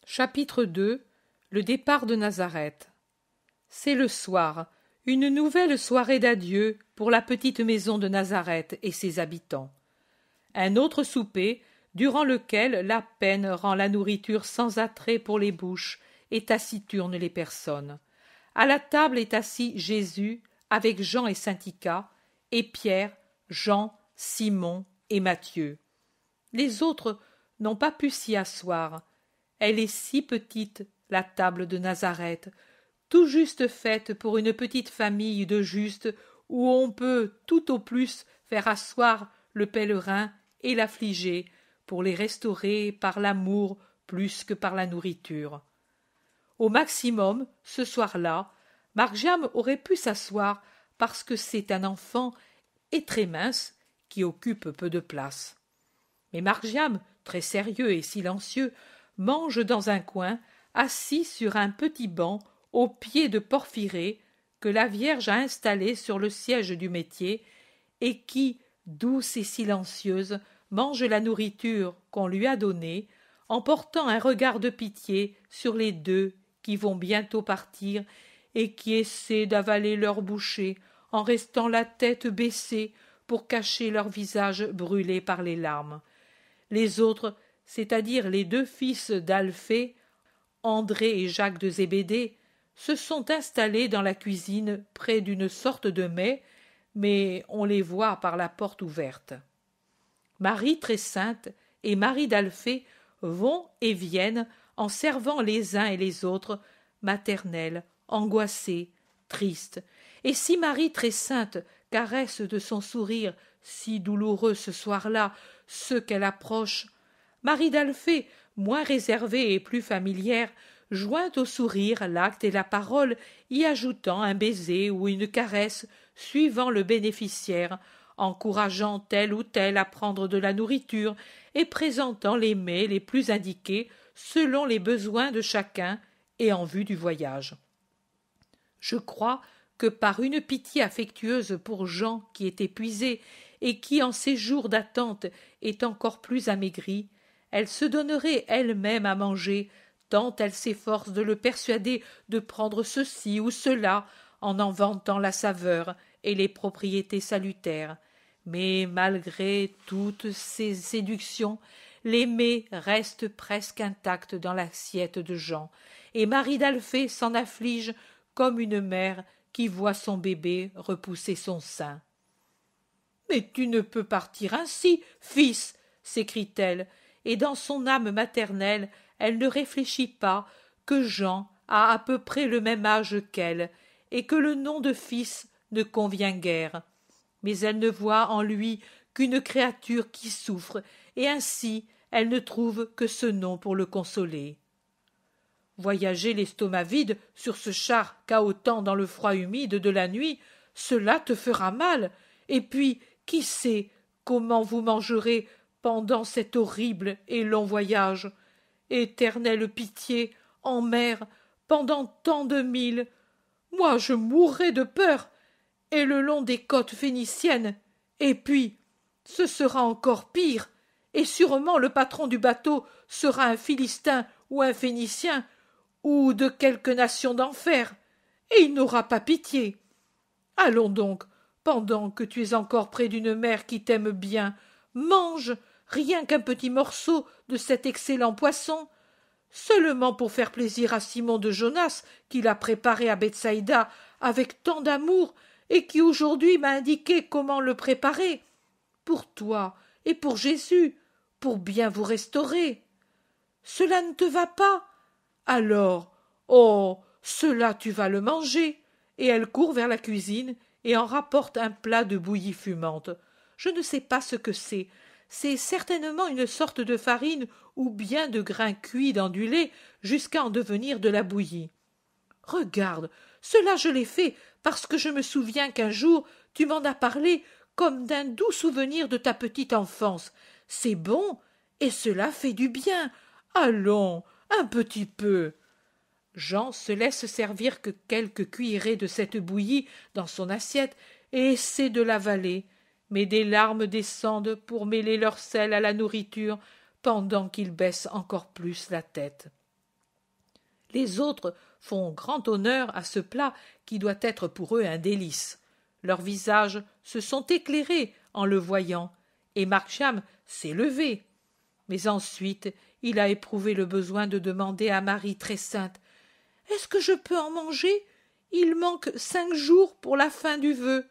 Chapitre 2. Le départ de Nazareth. C'est le soir, une nouvelle soirée d'adieu pour la petite maison de Nazareth et ses habitants. Un autre souper, durant lequel la peine rend la nourriture sans attrait pour les bouches et taciturne les personnes. À la table est assis Jésus avec Jean et Syntycha, et Pierre, Jean, Simon et Matthieu. Les autres n'ont pas pu s'y asseoir. Elle est si petite, la table de Nazareth, tout juste faite pour une petite famille de justes, où on peut tout au plus faire asseoir le pèlerin et l'affligé, pour les restaurer par l'amour plus que par la nourriture. Au maximum, ce soir-là, Margiam aurait pu s'asseoir parce que c'est un enfant et très mince qui occupe peu de place. Mais Margiam, très sérieux et silencieux, mange dans un coin, assis sur un petit banc au pied de Porphyrée que la Vierge a installé sur le siège du métier et qui, douce et silencieuse, mange la nourriture qu'on lui a donnée, en portant un regard de pitié sur les deux qui vont bientôt partir et qui essaient d'avaler leur bouchée en restant la tête baissée pour cacher leur visage brûlé par les larmes. Les autres, c'est-à-dire les deux fils d'Alphée, André et Jacques de Zébédée, se sont installés dans la cuisine près d'une sorte de mets, mais on les voit par la porte ouverte. Marie très sainte et Marie d'Alphée vont et viennent en servant les uns et les autres, maternelles, angoissées, tristes. Et si Marie très sainte caresse de son sourire si douloureux ce soir-là ceux qu'elle approche, Marie d'Alphée, moins réservée et plus familière, joint au sourire l'acte et la parole, y ajoutant un baiser ou une caresse suivant le bénéficiaire, encourageant tel ou tel à prendre de la nourriture et présentant les mets les plus indiqués selon les besoins de chacun et en vue du voyage. Je crois que par une pitié affectueuse pour Jean qui est épuisé et qui en ces jours d'attente est encore plus amaigri, elle se donnerait elle-même à manger, tant elle s'efforce de le persuader de prendre ceci ou cela, en vantant la saveur et les propriétés salutaires. Mais malgré toutes ces séductions, les mets restent presque intacts dans l'assiette de Jean, et Marie d'Alphée s'en afflige comme une mère qui voit son bébé repousser son sein. « Mais tu ne peux partir ainsi, fils !» s'écrie-t-elle, et dans son âme maternelle, elle ne réfléchit pas que Jean a à peu près le même âge qu'elle, et que le nom de fils ne convient guère. Mais elle ne voit en lui qu'une créature qui souffre, et ainsi elle ne trouve que ce nom pour le consoler. Voyager l'estomac vide sur ce char cahotant dans le froid humide de la nuit, cela te fera mal, et puis, qui sait comment vous mangerez pendant cet horrible et long voyage. Éternelle pitié, en mer, pendant tant de milles, moi je mourrais de peur, et le long des côtes phéniciennes, et puis, ce sera encore pire, et sûrement le patron du bateau sera un Philistin ou un Phénicien, ou de quelque nation d'enfer, et il n'aura pas pitié. Allons donc, pendant que tu es encore près d'une mère qui t'aime bien, mange rien qu'un petit morceau de cet excellent poisson, seulement pour faire plaisir à Simon de Jonas, qui l'a préparé à Bethsaïda avec tant d'amour, et qui aujourd'hui m'a indiqué comment le préparer, pour toi et pour Jésus, pour bien vous restaurer. Cela ne te va pas? Alors, oh, cela tu vas le manger. Et elle court vers la cuisine et en rapporte un plat de bouillie fumante. Je ne sais pas ce que c'est. C'est certainement une sorte de farine ou bien de grains cuits dans du lait jusqu'à en devenir de la bouillie. Regarde, cela je l'ai fait parce que je me souviens qu'un jour tu m'en as parlé comme d'un doux souvenir de ta petite enfance. C'est bon, et cela fait du bien. Allons, un petit peu. Jean se laisse servir que quelques cuillerées de cette bouillie dans son assiette et essaie de l'avaler, mais des larmes descendent pour mêler leur sel à la nourriture pendant qu'il baisse encore plus la tête. Les autres font grand honneur à ce plat qui doit être pour eux un délice. Leurs visages se sont éclairés en le voyant, et Markham s'est levé. Mais ensuite il a éprouvé le besoin de demander à Marie très sainte « Est-ce que je peux en manger? Il manque 5 jours pour la fin du vœu. »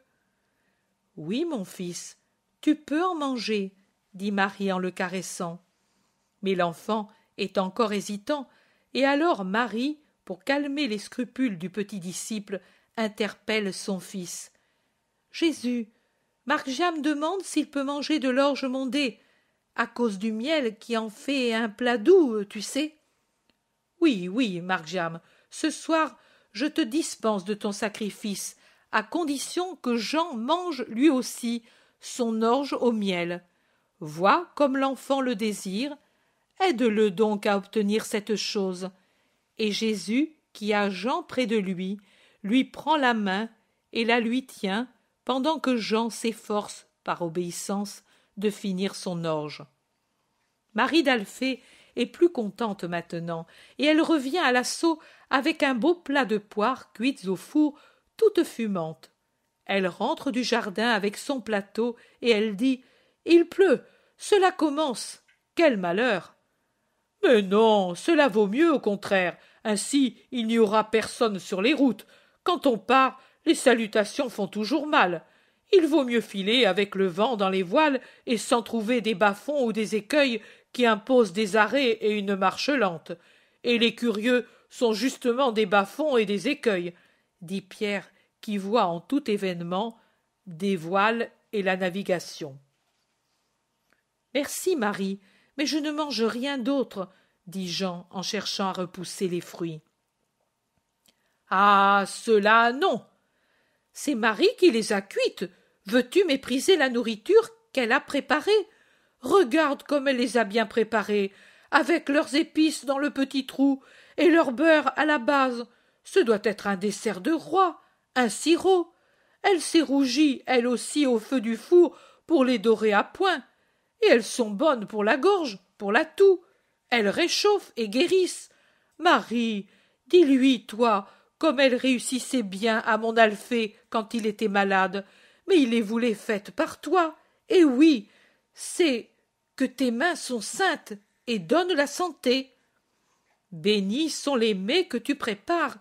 « Oui, mon fils, tu peux en manger, » dit Marie en le caressant. Mais l'enfant est encore hésitant, et alors Marie, pour calmer les scrupules du petit disciple, interpelle son fils. « Jésus, Markham demande s'il peut manger de l'orge mondée, à cause du miel qui en fait un plat doux, tu sais. »« Oui, oui, Markham, ce soir je te dispense de ton sacrifice, à condition que Jean mange lui aussi son orge au miel. Vois comme l'enfant le désire, aide-le donc à obtenir cette chose. » Et Jésus, qui a Jean près de lui prend la main et la lui tient, pendant que Jean s'efforce, par obéissance, de finir son orge. Marie d'Alphée est plus contente maintenant, et elle revient à l'assaut avec un beau plat de poires cuites au four, toutes fumantes. Elle rentre du jardin avec son plateau, et elle dit « Il pleut, cela commence, quel malheur !» « Mais non, cela vaut mieux au contraire, ainsi il n'y aura personne sur les routes. Quand on part, les salutations font toujours mal. Il vaut mieux filer avec le vent dans les voiles et sans trouver des bas-fonds ou des écueils qui imposent des arrêts et une marche lente. Et les curieux sont justement des bas-fonds et des écueils, » dit Pierre, qui voit en tout événement des voiles et la navigation. « Merci, Marie, mais je ne mange rien d'autre, » dit Jean en cherchant à repousser les fruits. « Ah, cela non. C'est Marie qui les a cuites. Veux-tu mépriser la nourriture qu'elle a préparée? Regarde comme elle les a bien préparées, avec leurs épices dans le petit trou et leur beurre à la base. Ce doit être un dessert de roi, un sirop. Elle s'est rougie, elle aussi, au feu du four pour les dorer à point. Et elles sont bonnes pour la gorge, pour la toux. Elles réchauffent et guérissent. Marie, dis-lui, toi, comme elles réussissaient bien à mon Alphée quand il était malade, mais il les voulait faites par toi. Et oui, c'est que tes mains sont saintes et donnent la santé. Bénis sont les mets que tu prépares.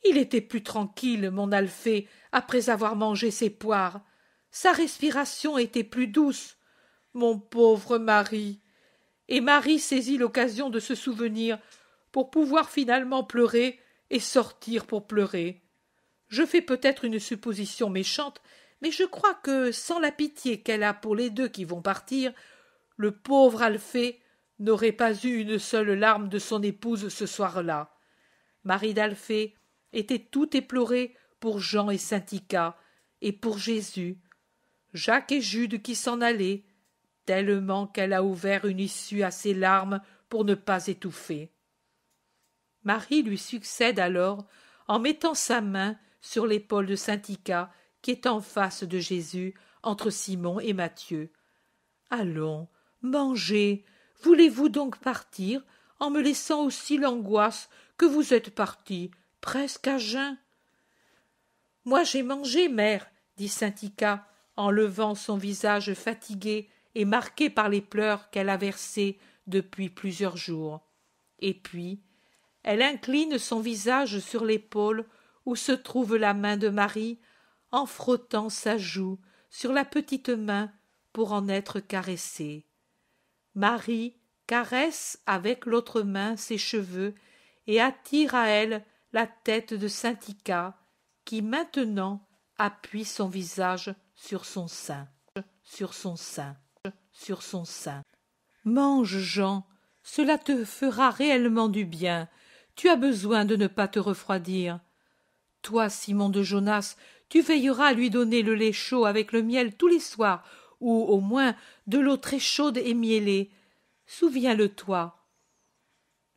Il était plus tranquille, mon Alphée, après avoir mangé ses poires. Sa respiration était plus douce. Mon pauvre Marie. Et Marie saisit l'occasion de se souvenir pour pouvoir finalement pleurer et sortir pour pleurer. Je fais peut-être une supposition méchante, mais je crois que, sans la pitié qu'elle a pour les deux qui vont partir, le pauvre Alphée n'aurait pas eu une seule larme de son épouse ce soir-là. Marie d'Alphée était tout éplorée pour Jean et Saint-Ica, et pour Jésus. Jacques et Jude qui s'en allaient, tellement qu'elle a ouvert une issue à ses larmes pour ne pas étouffer. Marie lui succède alors en mettant sa main sur l'épaule de Saint-Ica qui est en face de Jésus, entre Simon et Matthieu. « Allons, mangez, voulez-vous donc partir, en me laissant aussi l'angoisse que vous êtes partis, presque à jeun ?»« Moi j'ai mangé, mère, » dit Saint-Ica, en levant son visage fatigué et marqué par les pleurs qu'elle a versés depuis plusieurs jours. Et puis, elle incline son visage sur l'épaule où se trouve la main de Marie, en frottant sa joue sur la petite main pour en être caressée. Marie caresse avec l'autre main ses cheveux et attire à elle la tête de Saint-Ica, qui maintenant appuie son visage sur son sein, sur son sein, sur son sein. « Mange, Jean, cela te fera réellement du bien. Tu as besoin de ne pas te refroidir. Toi, Simon de Jonas, tu veilleras à lui donner le lait chaud avec le miel tous les soirs, ou au moins de l'eau très chaude et mielée. Souviens-le-toi. »«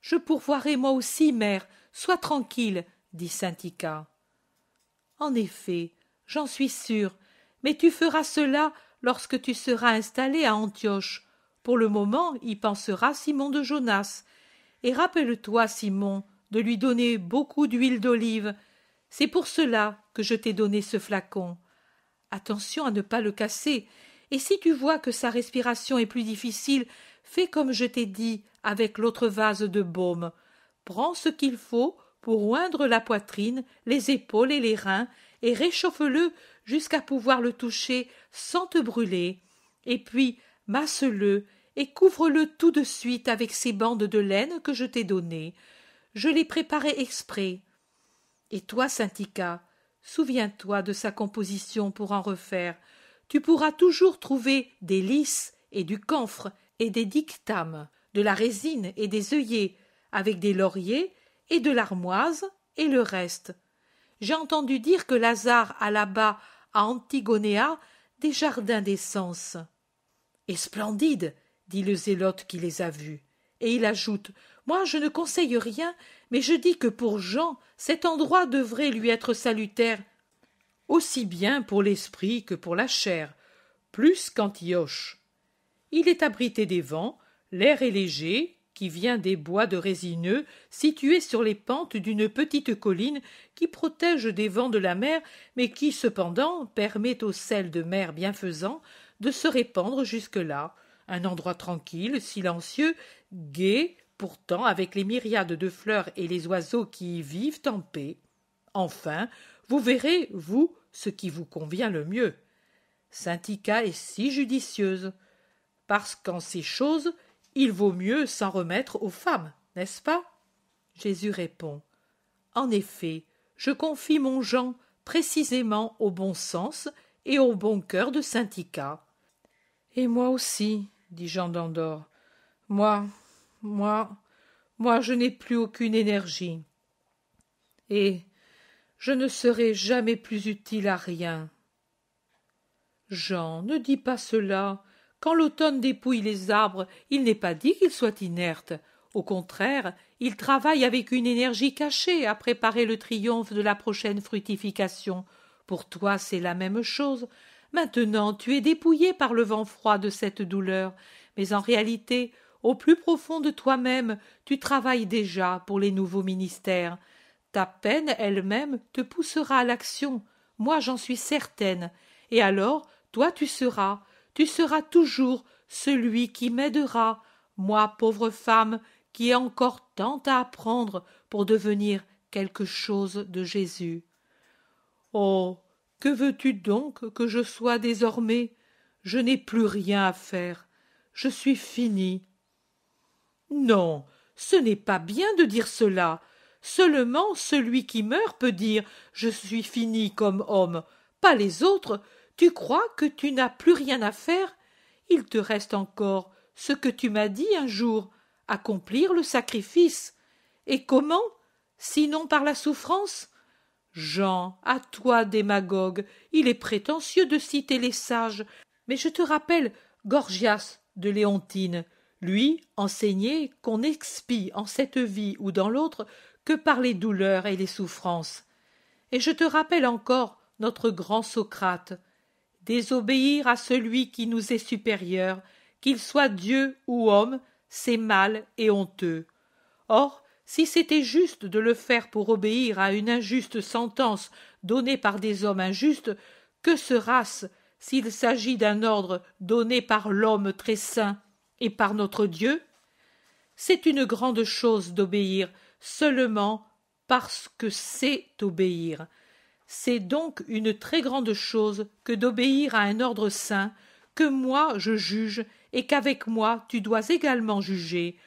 Je pourvoirai moi aussi, mère, sois tranquille, » dit Saint-Ica. « En effet, j'en suis sûre, mais tu feras cela lorsque tu seras installé à Antioche. Pour le moment y pensera Simon de Jonas. Et rappelle-toi, Simon, de lui donner beaucoup d'huile d'olive. C'est pour cela que je t'ai donné ce flacon. Attention à ne pas le casser, et si tu vois que sa respiration est plus difficile, fais comme je t'ai dit avec l'autre vase de baume. Prends ce qu'il faut pour oindre la poitrine, les épaules et les reins, et réchauffe-le jusqu'à pouvoir le toucher sans te brûler. Et puis masse-le et couvre-le tout de suite avec ces bandes de laine que je t'ai données. Je les préparais exprès. Et toi, Syntycha, souviens-toi de sa composition pour en refaire. Tu pourras toujours trouver des lys et du camphre et des dictames, de la résine et des œillets, avec des lauriers et de l'armoise et le reste. J'ai entendu dire que Lazare a là-bas, à Antigonéa, des jardins d'essence. Et splendide, dit le zélote qui les a vus. Et il ajoute, moi je ne conseille rien, mais je dis que pour Jean, cet endroit devrait lui être salutaire, aussi bien pour l'esprit que pour la chair, plus qu'Antioche. Il est abrité des vents, l'air est léger, qui vient des bois de résineux situés sur les pentes d'une petite colline qui protège des vents de la mer, mais qui cependant permet au sel de mer bienfaisant de se répandre jusque-là, un endroit tranquille, silencieux, gai, pourtant avec les myriades de fleurs et les oiseaux qui y vivent en paix. Enfin, vous verrez, vous, ce qui vous convient le mieux. Syntycha est si judicieuse, parce qu'en ces choses, il vaut mieux s'en remettre aux femmes, n'est-ce pas? Jésus répond, en effet, je confie mon Jean précisément au bon sens et au bon cœur de Syntycha. Et moi aussi, dit Jean d'Andorre, moi, je n'ai plus aucune énergie. Et je ne serai jamais plus utile à rien. Jean, ne dis pas cela. Quand l'automne dépouille les arbres, il n'est pas dit qu'ils soient inertes. Au contraire, ils travaillent avec une énergie cachée à préparer le triomphe de la prochaine fructification. Pour toi, c'est la même chose. Maintenant, tu es dépouillé par le vent froid de cette douleur, mais en réalité, au plus profond de toi-même, tu travailles déjà pour les nouveaux ministères. Ta peine elle-même te poussera à l'action, moi j'en suis certaine, et alors, toi tu seras toujours celui qui m'aidera, moi pauvre femme, qui ai encore tant à apprendre pour devenir quelque chose de Jésus. Oh, que veux-tu donc que je sois désormais? Je n'ai plus rien à faire, je suis finie. Non, ce n'est pas bien de dire cela. Seulement celui qui meurt peut dire « je suis fini comme homme », pas les autres. Tu crois que tu n'as plus rien à faire? Il te reste encore ce que tu m'as dit un jour, accomplir le sacrifice. Et comment? Sinon par la souffrance? Jean, à toi, démagogue, il est prétentieux de citer les sages, mais je te rappelle Gorgias de Léontine. Lui enseignait qu'on expie en cette vie ou dans l'autre que par les douleurs et les souffrances. Et je te rappelle encore notre grand Socrate. Désobéir à celui qui nous est supérieur, qu'il soit Dieu ou homme, c'est mal et honteux. Or, si c'était juste de le faire pour obéir à une injuste sentence donnée par des hommes injustes, que sera-ce s'il s'agit d'un ordre donné par l'homme très saint et par notre Dieu? C'est une grande chose d'obéir seulement parce que c'est obéir. C'est donc une très grande chose que d'obéir à un ordre saint, que moi je juge et qu'avec moi tu dois également juger,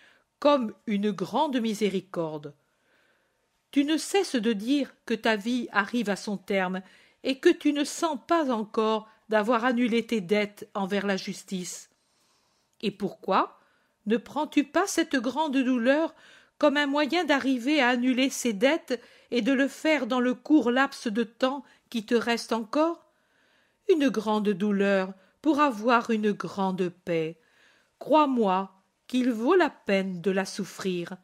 comme une grande miséricorde. Tu ne cesses de dire que ta vie arrive à son terme et que tu ne sens pas encore d'avoir annulé tes dettes envers la justice. Et pourquoi ne prends-tu pas cette grande douleur comme un moyen d'arriver à annuler ces dettes et de le faire dans le court laps de temps qui te reste encore? Une grande douleur pour avoir une grande paix. Crois-moi qu'il vaut la peine de la souffrir.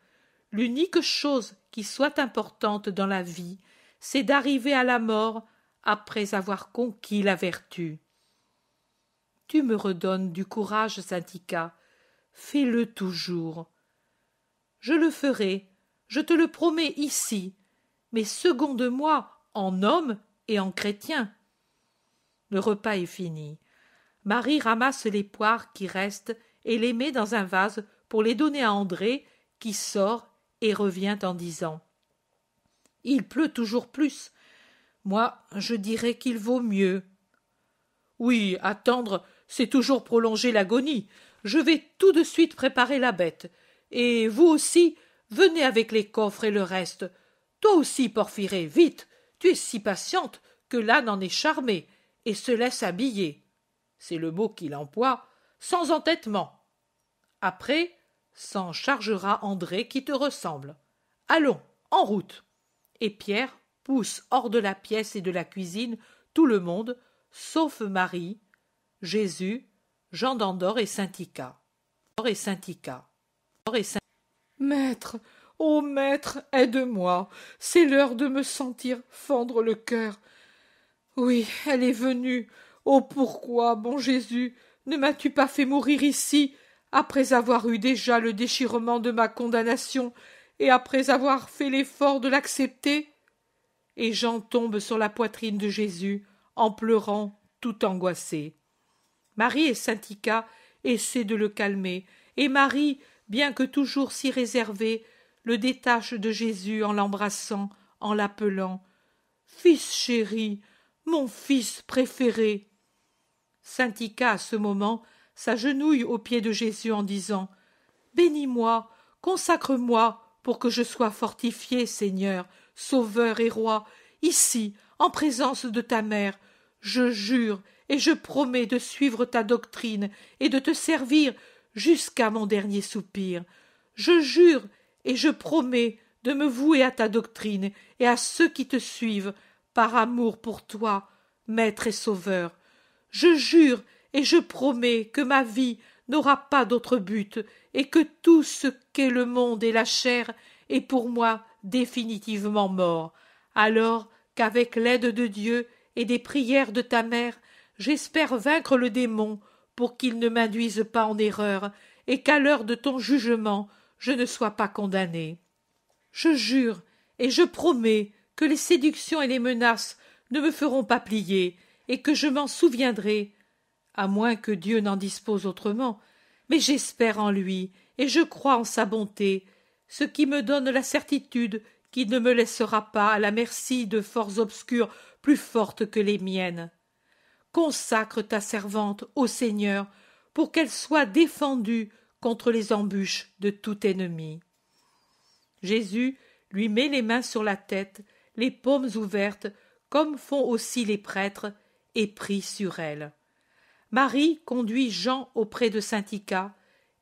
L'unique chose qui soit importante dans la vie, c'est d'arriver à la mort après avoir conquis la vertu. Tu me redonnes du courage, Syntycha. Fais-le toujours. Je le ferai. je te le promets ici, mais seconde-moi en homme et en chrétien. Le repas est fini. Marie ramasse les poires qui restent et les met dans un vase pour les donner à André, qui sort et revient en disant « Il pleut toujours plus. Moi, je dirais qu'il vaut mieux. » Oui, attendre, c'est toujours prolonger l'agonie. Je vais tout de suite préparer la bête. Et vous aussi, venez avec les coffres et le reste. Toi aussi, Porphyrée, vite. Tu es si patiente que l'âne en est charmé et se laisse habiller. C'est le mot qu'il emploie, sans entêtement. Après, s'en chargera André qui te ressemble. Allons, en route. Et Pierre pousse hors de la pièce et de la cuisine tout le monde, sauf Marie, Jésus, Jean d'Andorre et Saint-Ica. Maître, ô maître, aide-moi, c'est l'heure de me sentir fendre le cœur. Oui, elle est venue. Oh, pourquoi, bon Jésus, ne m'as-tu pas fait mourir ici, après avoir eu déjà le déchirement de ma condamnation et après avoir fait l'effort de l'accepter? Et Jean tombe sur la poitrine de Jésus, en pleurant, tout angoissé. Marie et Saint-Ica essaient de le calmer, et Marie, bien que toujours si réservée, le détache de Jésus en l'embrassant, en l'appelant « Fils chéri, mon fils préféré !» Saint-Ica, à ce moment, s'agenouille aux pieds de Jésus en disant « Bénis-moi, consacre-moi pour que je sois fortifié, Seigneur, Sauveur et Roi, ici, en présence de ta mère. Je jure et je promets de suivre ta doctrine et de te servir jusqu'à mon dernier soupir. Je jure et je promets de me vouer à ta doctrine et à ceux qui te suivent, par amour pour toi, Maître et Sauveur. Je jure et je promets que ma vie n'aura pas d'autre but et que tout ce qu'est le monde et la chair est pour moi définitivement mort, alors qu'avec l'aide de Dieu et des prières de ta mère, j'espère vaincre le démon pour qu'il ne m'induise pas en erreur et qu'à l'heure de ton jugement je ne sois pas condamné. Je jure et je promets que les séductions et les menaces ne me feront pas plier et que je m'en souviendrai, à moins que Dieu n'en dispose autrement, mais j'espère en lui et je crois en sa bonté, ce qui me donne la certitude qu'il ne me laissera pas à la merci de forces obscures plus fortes que les miennes. Consacre ta servante au Seigneur pour qu'elle soit défendue contre les embûches de tout ennemi. Jésus lui met les mains sur la tête, les paumes ouvertes, comme font aussi les prêtres, et prie sur elle. Marie conduit Jean auprès de Saint-Ica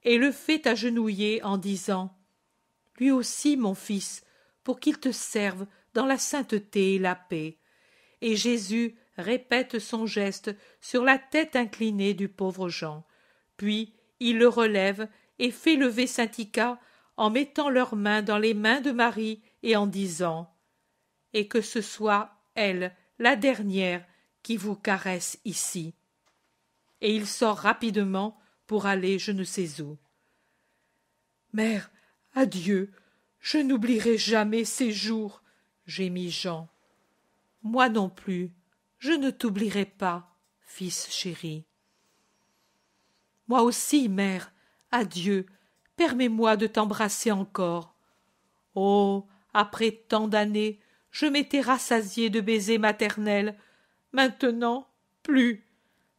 et le fait agenouiller en disant « Lui aussi, mon fils, pour qu'il te serve dans la sainteté et la paix. » Et Jésus répète son geste sur la tête inclinée du pauvre Jean. Puis il le relève et fait lever Saint-Ica en mettant leurs mains dans les mains de Marie et en disant « Et que ce soit elle, la dernière, qui vous caresse ici. » Et il sort rapidement pour aller je ne sais où. « Mère, adieu, je n'oublierai jamais ces jours, » gémit Jean. « Moi non plus, je ne t'oublierai pas, fils chéri. »« Moi aussi, mère, adieu, permets-moi de t'embrasser encore. » Oh, après tant d'années, je m'étais rassasié de baisers maternels. Maintenant, plus.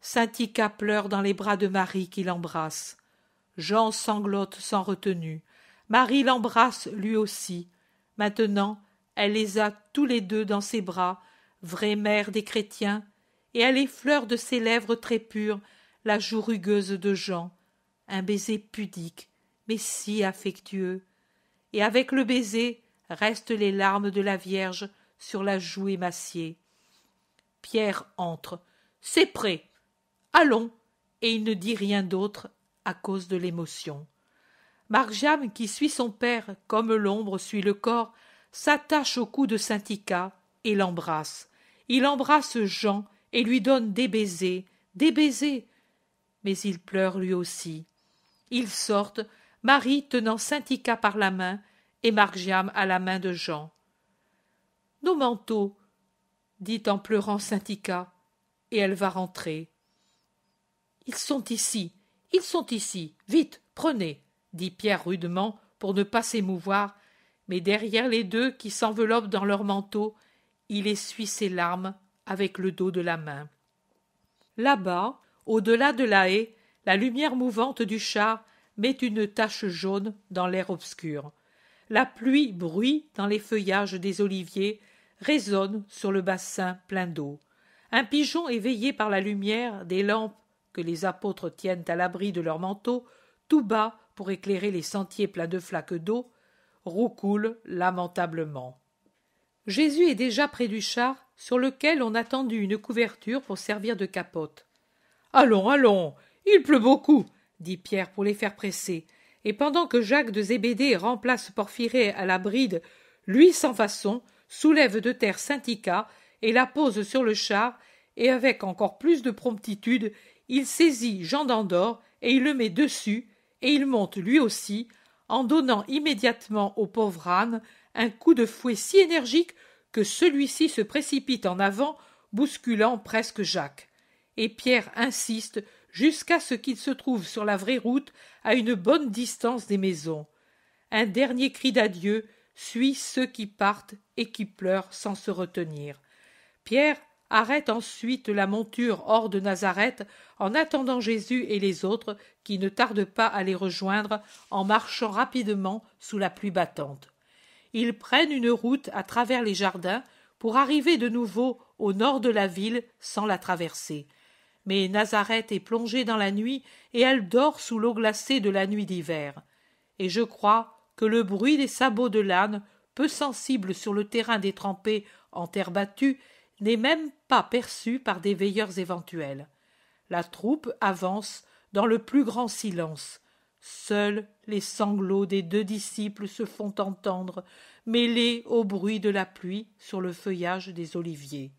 Saint-Ica pleure dans les bras de Marie qui l'embrasse. Jean sanglote sans retenue. Marie l'embrasse lui aussi. Maintenant, elle les a tous les deux dans ses bras, vraie mère des chrétiens, et elle effleure de ses lèvres très pures la joue rugueuse de Jean. Un baiser pudique, mais si affectueux. Et avec le baiser restent les larmes de la Vierge sur la joue émaciée. Pierre entre. C'est prêt. Allons. Et il ne dit rien d'autre à cause de l'émotion. Margiane, qui suit son père comme l'ombre suit le corps, s'attache au cou de Saint-Ica et l'embrasse. Il embrasse Jean et lui donne des baisers, mais il pleure lui aussi. Ils sortent, Marie tenant Saint-Ica par la main et Margiam à la main de Jean. « Nos manteaux, dit en pleurant Syntycha, et elle va rentrer. « Ils sont ici, vite, prenez, dit Pierre rudement pour ne pas s'émouvoir, mais derrière les deux qui s'enveloppent dans leurs manteaux, il essuie ses larmes avec le dos de la main. Là-bas, au-delà de la haie, la lumière mouvante du char met une tache jaune dans l'air obscur. La pluie bruit dans les feuillages des oliviers, résonne sur le bassin plein d'eau. Un pigeon éveillé par la lumière des lampes que les apôtres tiennent à l'abri de leurs manteaux, tout bas pour éclairer les sentiers pleins de flaques d'eau, roucoule lamentablement. Jésus est déjà près du char, sur lequel on a tendu une couverture pour servir de capote. « Allons, allons, il pleut beaucoup, » dit Pierre pour les faire presser, et pendant que Jacques de Zébédée remplace Porphyrée à la bride, lui sans façon soulève de terre Syntycha et la pose sur le char, et avec encore plus de promptitude, il saisit Jean d'Andorre et il le met dessus, et il monte lui aussi, en donnant immédiatement au pauvre âne un coup de fouet si énergique que celui-ci se précipite en avant, bousculant presque Jacques. Et Pierre insiste jusqu'à ce qu'il se trouve sur la vraie route, à une bonne distance des maisons. Un dernier cri d'adieu suit ceux qui partent et qui pleurent sans se retenir. Pierre arrête ensuite la monture hors de Nazareth en attendant Jésus et les autres qui ne tardent pas à les rejoindre en marchant rapidement sous la pluie battante. Ils prennent une route à travers les jardins pour arriver de nouveau au nord de la ville sans la traverser. Mais Nazareth est plongée dans la nuit et elle dort sous l'eau glacée de la nuit d'hiver. Et je crois que le bruit des sabots de l'âne, peu sensible sur le terrain détrempé en terre battue, n'est même pas perçu par des veilleurs éventuels. La troupe avance dans le plus grand silence. Seuls les sanglots des deux disciples se font entendre, mêlés au bruit de la pluie sur le feuillage des oliviers.